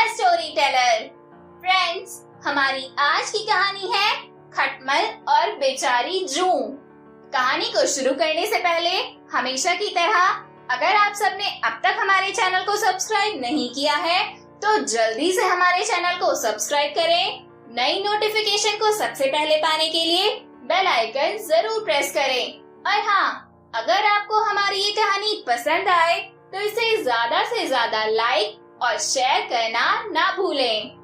Story teller. Friends, हमारी आज की कहानी है खटमल और बेचारी जू। कहानी को शुरू करने से पहले हमेशा की तरह अगर आप सबने अब तक हमारे चैनल को सब्सक्राइब नहीं किया है तो जल्दी से हमारे चैनल को सब्सक्राइब करें। नई नोटिफिकेशन को सबसे पहले पाने के लिए बेल आइकन जरूर प्रेस करें। और हाँ, अगर आपको हमारी ये कहानी पसंद आए तो इसे ज्यादा से ज्यादा लाइक और शेयर करना ना भूलें।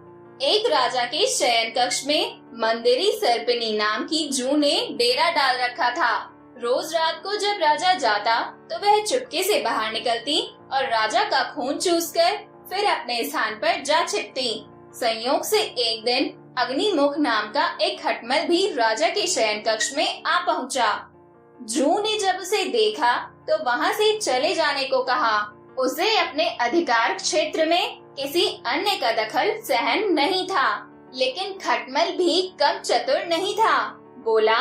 एक राजा के शयन कक्ष में मंदिरी सर्पिनी नाम की जू ने डेरा डाल रखा था। रोज रात को जब राजा जाता तो वह चुपके से बाहर निकलती और राजा का खून चूसकर फिर अपने स्थान पर जा छिपती। संयोग से एक दिन अग्निमुख नाम का एक खटमल भी राजा के शयन कक्ष में आ पहुंचा। जू ने जब उसे देखा तो वहां से चले जाने को कहा। उसे अपने अधिकार क्षेत्र में किसी अन्य का दखल सहन नहीं था, लेकिन खटमल भी कम चतुर नहीं था। बोला,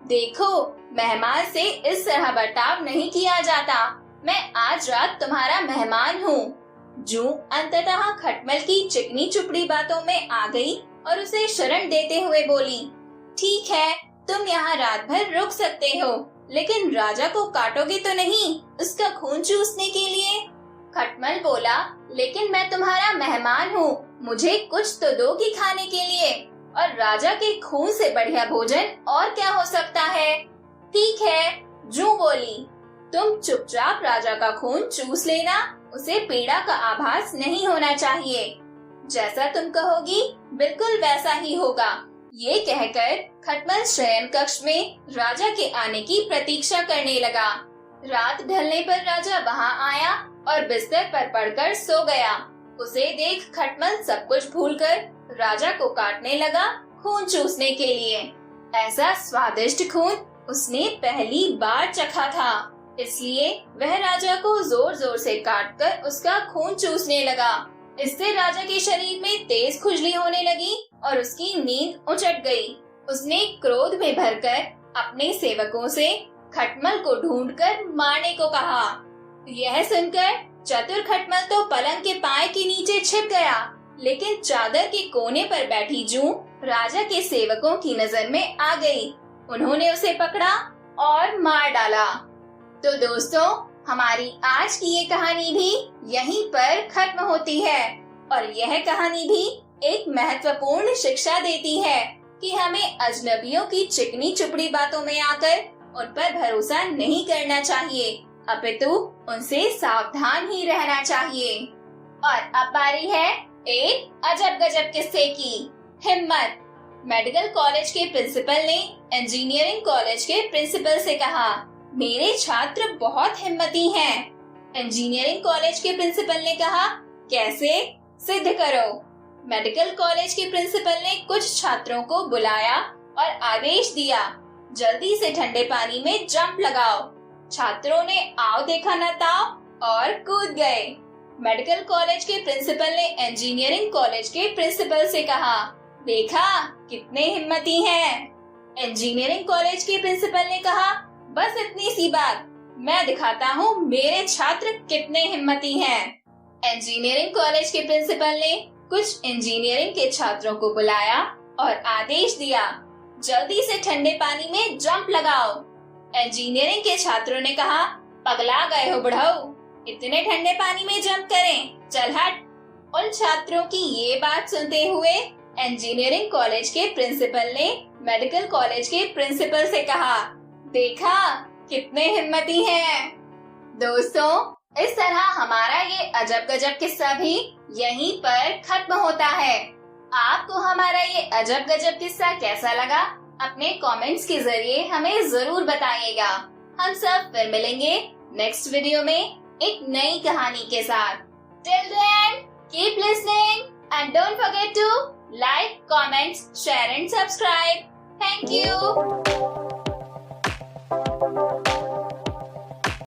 देखो, मेहमान से इस तरह बर्ताव नहीं किया जाता। मैं आज रात तुम्हारा मेहमान हूँ। जू अंततः खटमल की चिकनी चुपड़ी बातों में आ गई और उसे शरण देते हुए बोली, ठीक है, तुम यहाँ रात भर रुक सकते हो, लेकिन राजा को काटोगे तो नहीं, उसका खून चूसने के लिए। खटमल बोला, लेकिन मैं तुम्हारा मेहमान हूँ, मुझे कुछ तो दोगी खाने के लिए, और राजा के खून से बढ़िया भोजन और क्या हो सकता है। ठीक है, जू बोली, तुम चुपचाप राजा का खून चूस लेना, उसे पीड़ा का आभास नहीं होना चाहिए। जैसा तुम कहोगी बिल्कुल वैसा ही होगा। ये कहकर खटमल शयन कक्ष में राजा के आने की प्रतीक्षा करने लगा। रात ढलने पर राजा वहां आया और बिस्तर पर पड़कर सो गया। उसे देख खटमल सब कुछ भूलकर राजा को काटने लगा खून चूसने के लिए। ऐसा स्वादिष्ट खून उसने पहली बार चखा था, इसलिए वह राजा को जोर जोर से काटकर उसका खून चूसने लगा। इससे राजा के शरीर में तेज खुजली होने लगी और उसकी नींद उचट गई। उसने क्रोध में भरकर अपने सेवकों से खटमल को ढूंढकर मारने को कहा। यह सुनकर चतुर खटमल तो पलंग के पाए के नीचे छिप गया, लेकिन चादर के कोने पर बैठी जू राजा के सेवकों की नजर में आ गई। उन्होंने उसे पकड़ा और मार डाला। तो दोस्तों, हमारी आज की ये कहानी भी यहीं पर खत्म होती है और यह कहानी भी एक महत्वपूर्ण शिक्षा देती है कि हमें अजनबियों की चिकनी चुपड़ी बातों में आकर उन पर भरोसा नहीं करना चाहिए, अपितु उनसे सावधान ही रहना चाहिए। और अब बारी है एक अजब गजब किस्से की। हिम्मत। मेडिकल कॉलेज के प्रिंसिपल ने इंजीनियरिंग कॉलेज के प्रिंसिपल से कहा, मेरे छात्र बहुत हिम्मती हैं। इंजीनियरिंग कॉलेज के प्रिंसिपल ने कहा, कैसे? सिद्ध करो। मेडिकल कॉलेज के प्रिंसिपल ने कुछ छात्रों को बुलाया और आदेश दिया, जल्दी से ठंडे पानी में जंप लगाओ। छात्रों ने आओ देखा न ताओ और कूद गए। मेडिकल कॉलेज के प्रिंसिपल ने इंजीनियरिंग कॉलेज के प्रिंसिपल से कहा, देखा कितने हिम्मती हैं। इंजीनियरिंग कॉलेज के प्रिंसिपल ने कहा, बस इतनी सी बात, मैं दिखाता हूँ मेरे छात्र कितने हिम्मती हैं। इंजीनियरिंग कॉलेज के प्रिंसिपल ने कुछ इंजीनियरिंग के छात्रों को बुलाया और आदेश दिया, जल्दी से ठंडे पानी में जंप लगाओ। इंजीनियरिंग के छात्रों ने कहा, पगला गए हो बुढ़ऊ, इतने ठंडे पानी में जंप करें, चल हट। उन छात्रों की ये बात सुनते हुए इंजीनियरिंग कॉलेज के प्रिंसिपल ने मेडिकल कॉलेज के प्रिंसिपल से कहा, देखा कितने हिम्मती हैं। दोस्तों, इस तरह हमारा ये अजब गजब किस्सा भी यहीं पर खत्म होता है। आपको हमारा ये अजब गजब किस्सा कैसा लगा? अपने कमेंट्स के जरिए हमें जरूर बताइएगा। हम सब फिर मिलेंगे नेक्स्ट वीडियो में एक नई कहानी के साथ। Till then, keep listening and don't forget to like, comment, share and subscribe. Thank you.